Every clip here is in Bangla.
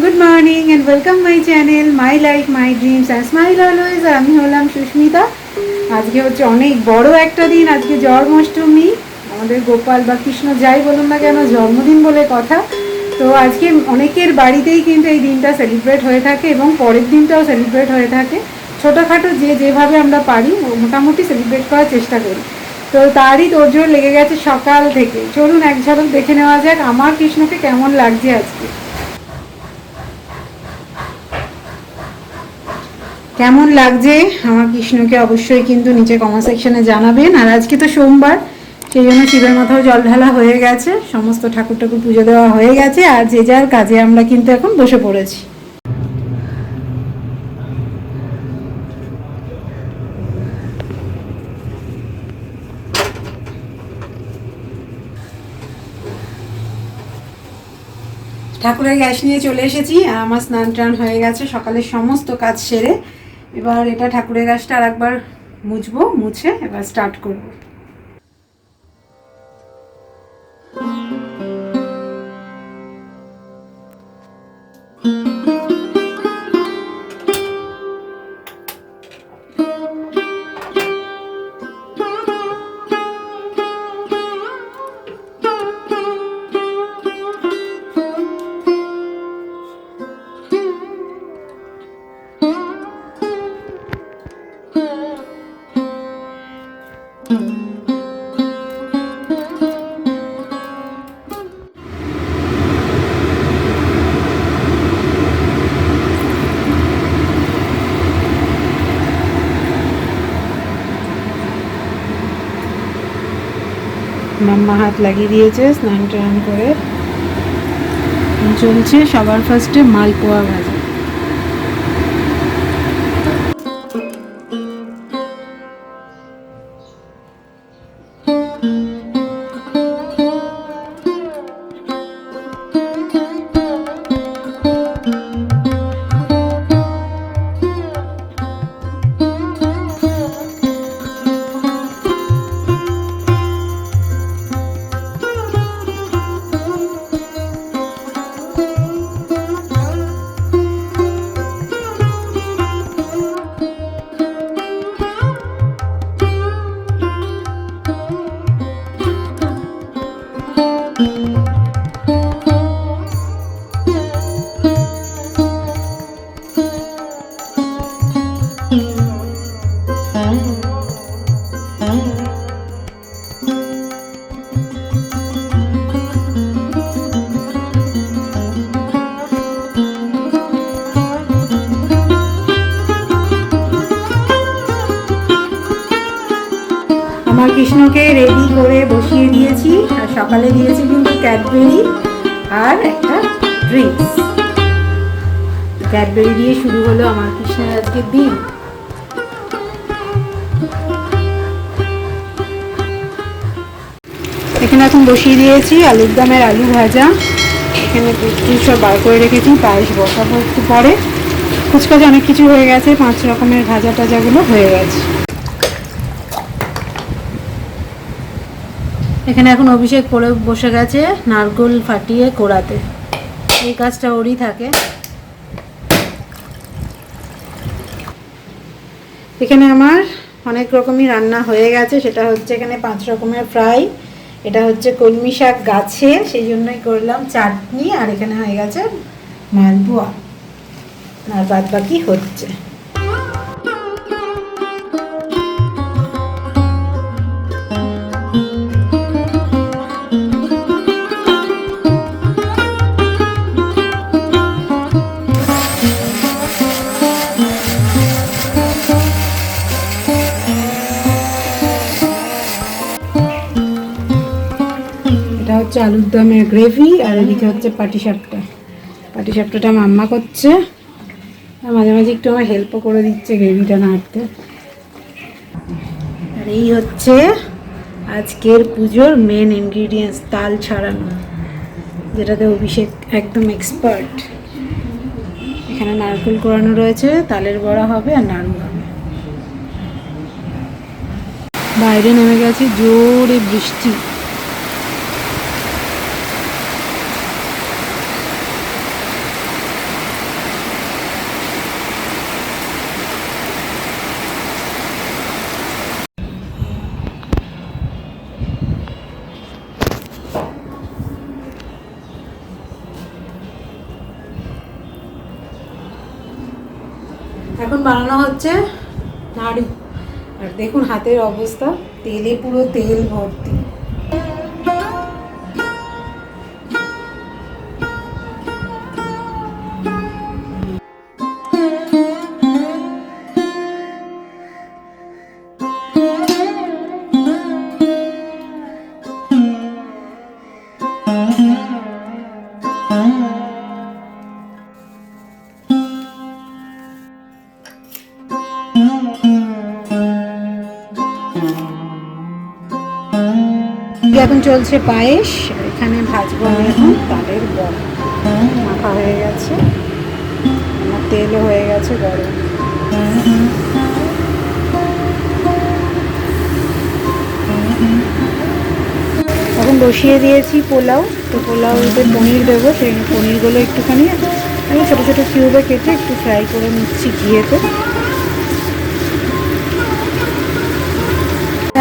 Good morning and welcome my channel my life my dreams and smile always. আমি হলাম সুস্মিতা। আজকে হচ্ছে অনেক বড় একটা দিন, আজকে জন্মাষ্টমী। আমাদের গোপাল বা কৃষ্ণ যাই বলুন না কেন, জন্মদিন বলে কথা। তো আজকে অনেকের বাড়িতেই কিন্তু এই দিনটা সেলিব্রেট হয়ে থাকে এবং পরের দিনটাও সেলিব্রেট হয়ে থাকে। ছোটোখাটো যেভাবে আমরা পারি মোটামুটি সেলিব্রেট করার চেষ্টা করি। তো তারই তোড়জোড় লেগে গেছে সকাল থেকে। চলুন এক ঝলক দেখে নেওয়া যাক আমার কৃষ্ণকে কেমন লাগছে আজকে। কেমন লাগছে আমার কৃষ্ণকে অবশ্যই কিন্তু নিচে কমেন্ট সেকশনে জানাবেন। আর আজকে তো সোমবার, সেই জন্য শিবের মাথাও জল ঢালা হয়ে গেছে, সমস্ত ঠাকুর পুজো দেওয়া হয়ে গেছে। আর যে যার কাজে আমরা কিন্তু এখন বসে পড়েছি। ঠাকুরের গ্যাস নিয়ে চলে এসেছি। আমার স্নান টান হয়ে গেছে, সকালের সমস্ত কাজ সেরে এবার এটা ঠাকুরের গ্যাসটা আর একবার মুছবো, মুছে এবার স্টার্ট করবো। মাম্মা হাত লাগিয়ে দিয়েছে, স্নান টান করে চলছে সবার ফার্স্টে মালপোয়া ভাজা। আমার কৃষ্ণকে রেডি করে বসিয়ে দিয়েছি, আর সকালে দিয়েছি কিন্তু ক্যাডবেরি আর একটা ড্রিঙ্কস। ক্যাডবেরি দিয়ে শুরু হলো আমার কৃষ্ণের আজকের দিন। এখানে এখন বসিয়ে দিয়েছি আলুর দমের আলু ভাজা। এখানে দুধ সব বার করে রেখেছি, পায়েস বসাবো একটু পরে। ফুচকাজে অনেক কিছু হয়ে গেছে, 5 রকমের ভাজা টাজাগুলো হয়ে গেছে। এখানে এখন অভিষেক করে বসে গেছে নারকেল ফাটিয়ে কোড়াতে, এই কাজটা ওরই থাকে। এখানে আমার অনেক রকমই রান্না হয়ে গেছে, সেটা হচ্ছে এখানে 5 রকমের ফ্রাই, এটা হচ্ছে কলমি শাক গাছের, সেই জন্যই করলাম চাটনি, আর এখানে হয়ে গেছে মালপোয়া, আর বাদ বাকি হচ্ছে। এটা হচ্ছে আলুর দমের গ্রেভি, আর এদিকে হচ্ছে পাটিসাপটাটা মাম্মা করছে, আর মাঝে মাঝে একটু আমার হেল্পও করে দিচ্ছে গ্রেভিটা নাড়তে। আর এই হচ্ছে আজকের পুজোর মেন ইনগ্রিডিয়েন্টস, তাল ছাড়ানো, যেটাতে অভিষেক একদম এক্সপার্ট। এখানে নারকেল কোড়ানো রয়েছে, তালের বড়া হবে আর নাড়ু হবে। বাইরে নেমে গেছে জোরে বৃষ্টি। এখন বানানো হচ্ছে নাড়ু। আর দেখুন হাতের অবস্থা, তেলে পুরো তেল ভর্তি। এখন চলছে পায়েস, এখানে ভাজবো আমি এখন তালের বড়া। মাখা হয়ে গেছে, আমার তেলও হয়ে গেছে গরম। এখন বসিয়ে দিয়েছি পোলাও। তো পোলাওতে পনির দেবো, সেই পনিরগুলো একটুখানি আমি ছোটো ছোটো কিউবে কেটে একটু ফ্রাই করে নিচ্ছি ঘিয়েতে।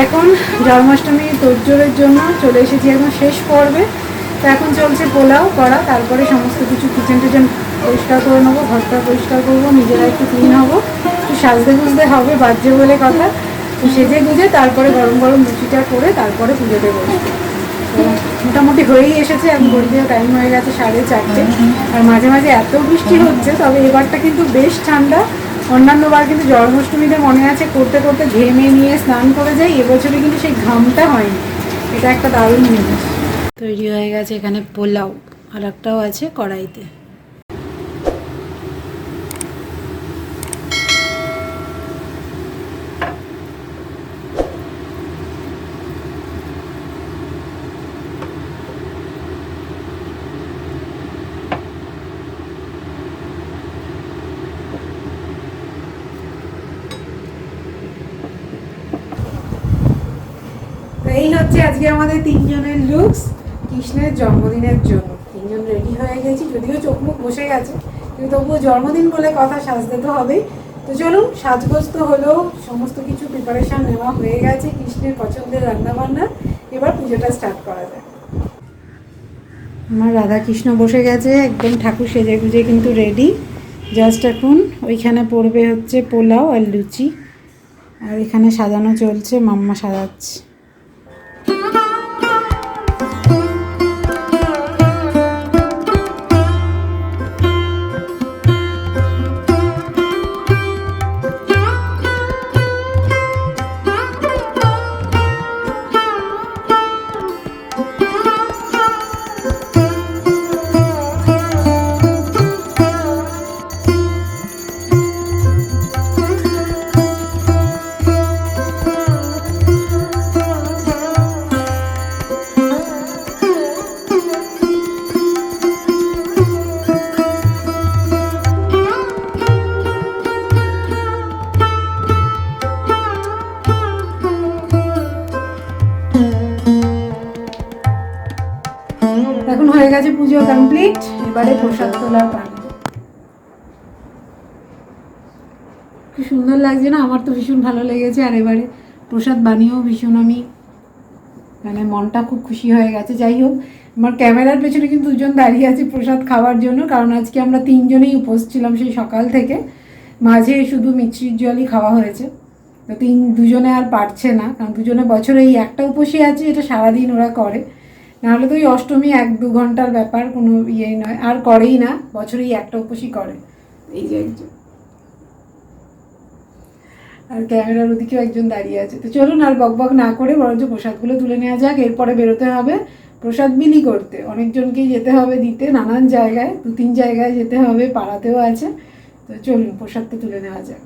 এখন জন্মাষ্টমী তোড়জোড়ের জন্য চলে এসেছি এখন শেষ পর্বে। তো এখন চলছে পোলাও করা, তারপরে সমস্ত কিছু কিচেন টিচেন পরিষ্কার করে নেবো, ঘরটা পরিষ্কার করবো, নিজেরা একটু ক্লিন হবো, একটু সাজতে গুজতে হবে বাজছে বলে কথা। তো সেজে গুজে তারপরে গরম গরম লুচিটা করে তারপরে পুজোতে বসবো। তো মোটামুটি হয়েই এসেছে, এখন ঘড়িতে টাইম হয়ে গেছে 4:30। আর মাঝে মাঝে এত বৃষ্টি হচ্ছে, তবে এবারটা কিন্তু বেশ ঠান্ডা। অন্যান্য বার কিন্তু জন্মাষ্টমীতে মনে আছে করতে করতে ঘেমে নিয়ে স্নান করে যাই, এবছরে কিন্তু সেই ঘামটা হয়নি। এটা একটা দারুণ জিনিস। তৈরি হয়ে গেছে এখানে পোলাও, আর একটাও আছে কড়াইতে। এই হচ্ছে আজকে আমাদের তিনজনের লুকস কৃষ্ণের জন্মদিনের জন্য। তিনজন রেডি হয়ে গেছি, যদিও চোখ মুখ বসে গেছে, কিন্তু তবুও জন্মদিন বলে কথা, সাজতে তো হবেই। তো চলুন, সাজগোজ তো হলো, সমস্ত কিছু প্রিপারেশন নেওয়া হয়ে গেছে, কৃষ্ণের পছন্দের রান্নাবান্না। এবার পুজোটা স্টার্ট করা যায়। আমার রাধা কৃষ্ণ বসে গেছে একদম ঠাকুর সেজে গুজে কিন্তু রেডি। জাস্ট এখন ওইখানে পড়বে হচ্ছে পোলাও আর লুচি, আর এখানে সাজানো চলছে, মাম্মা সাজাচ্ছে। এখন হয়ে গেছে পুজো কমপ্লিট, এবারে প্রসাদ তোলার পালা। কি সুন্দর লাগছে না? আমার তো ভীষণ ভালো লেগেছে। আর এবারে প্রসাদ বানিয়েও ভীষণ আমি মানে মনটা খুব খুশি হয়ে গেছে। যাই হোক, আমার ক্যামেরার পেছনে কিন্তু দুজন দাঁড়িয়ে আছে প্রসাদ খাওয়ার জন্য, কারণ আজকে আমরা তিনজনেই উপোস ছিলাম সেই সকাল থেকে। মাঝে শুধু মিষ্টির জলই খাওয়া হয়েছে। তো দুজনে আর পারছে না, কারণ দুজনে বছরে এই একটা উপোসই আছে, এটা সারাদিন ওরা করে। নাহলে তো ওই অষ্টমী 1-2 ঘন্টার ব্যাপার, কোনো ইয়ে নয়, আর করেই না, বছরে এই একটা উপোসই করে। এই যে একজন, আর ক্যামেরার ওদিকেও একজন দাঁড়িয়ে আছে। তো চলুন আর বকবক না করে বরঞ্চ প্রসাদগুলো তুলে নেওয়া যাক। এরপরে বেরোতে হবে প্রসাদ বিলি করতে, অনেকজনকেই যেতে হবে দিতে, নানান জায়গায়, 2-3 জায়গায় যেতে হবে, পাড়াতেও আছে। তো চলুন প্রসাদটা তুলে নেওয়া যাক।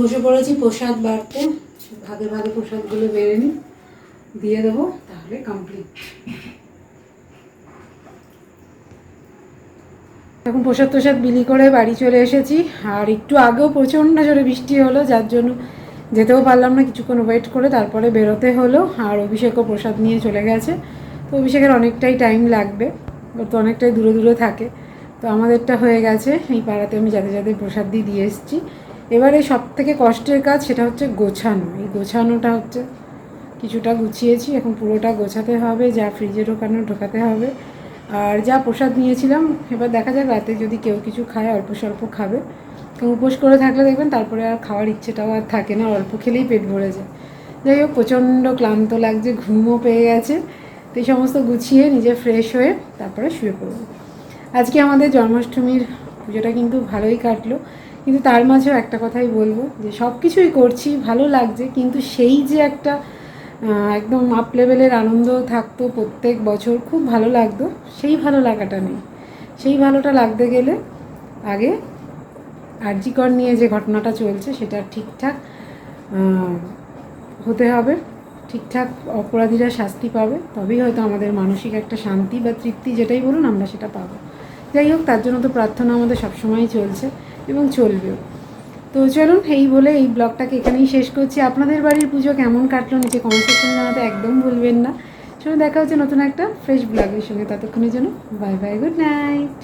বসে পড়েছি প্রসাদ বাড়তে, ভাগে ভাগে প্রসাদগুলো বেড়ে নিই, দিয়ে দেবো, তাহলে কমপ্লিট। এখন প্রসাদ তোসাদ বিলি করে বাড়ি চলে এসেছি। আর একটু আগেও প্রচণ্ড জোরে বৃষ্টি হলো, যার জন্য যেতেও পারলাম না, কিছুক্ষণ ওয়েট করে তারপরে বেরোতে হলো। আর অভিষেকও প্রসাদ নিয়ে চলে গেছে। তো অভিষেকের অনেকটাই টাইম লাগবে, ওর তো অনেকটাই দূরে দূরে থাকে। তো আমাদেরটা হয়ে গেছে, এই পাড়াতে আমি যাতে যাতে প্রসাদ দিয়ে এসেছি। এবারে সব থেকে কষ্টের কাজ সেটা হচ্ছে গোছানো। এই গোছানোটা হচ্ছে, কিছুটা গুছিয়েছি, এখন পুরোটা গোছাতে হবে, যা ফ্রিজে ঢোকাতে হবে। আর যা প্রসাদ নিয়েছিলাম, এবার দেখা যাক রাতে যদি কেউ কিছু খায়, অল্প স্বল্প খাবে। কেউ উপোস করে থাকলে দেখবেন তারপরে আর খাওয়ার ইচ্ছেটাও আর থাকে না, অল্প খেলেই পেট ভরে যায়। যাই হোক, প্রচণ্ড ক্লান্ত লাগছে, ঘুমও পেয়ে গেছে। তো এই সমস্ত গুছিয়ে নিজে ফ্রেশ হয়ে তারপরে শুয়ে পড়ব। আজকে আমাদের জন্মাষ্টমীর পুজোটা কিন্তু ভালোই কাটলো, কিন্তু তার মাঝেও একটা কথাই বলবো যে সব কিছুই করছি, ভালো লাগছে, কিন্তু সেই যে একটা একদম আপ লেভেলের আনন্দ থাকতো প্রত্যেক বছর, খুব ভালো লাগতো, সেই ভালো লাগাটা নেই। সেই ভালোটা লাগতে গেলে আগে আরজি কর নিয়ে যে ঘটনাটা চলছে সেটা ঠিকঠাক হতে হবে, ঠিকঠাক অপরাধীরা শাস্তি পাবে, তবেই হয়তো আমাদের মানসিক একটা শান্তি বা তৃপ্তি যেটাই বলুন আমরা সেটা পাবো। যাই হোক, তার জন্য তো প্রার্থনা আমাদের সবসময়ই চলছে এবং চলবেও। তো চলুন, এই বলে এই ব্লগটাকে এখানেই শেষ করছি। আপনাদের বাড়ির পুজো কেমন কাটলো নিচে কমেন্ট সেকশনে জানাতে একদম ভুলবেন না। চলুন, দেখা হচ্ছে নতুন একটা ফ্রেশ ব্লগের সঙ্গে। ততক্ষণের জন্য বাই বাই, গুড নাইট।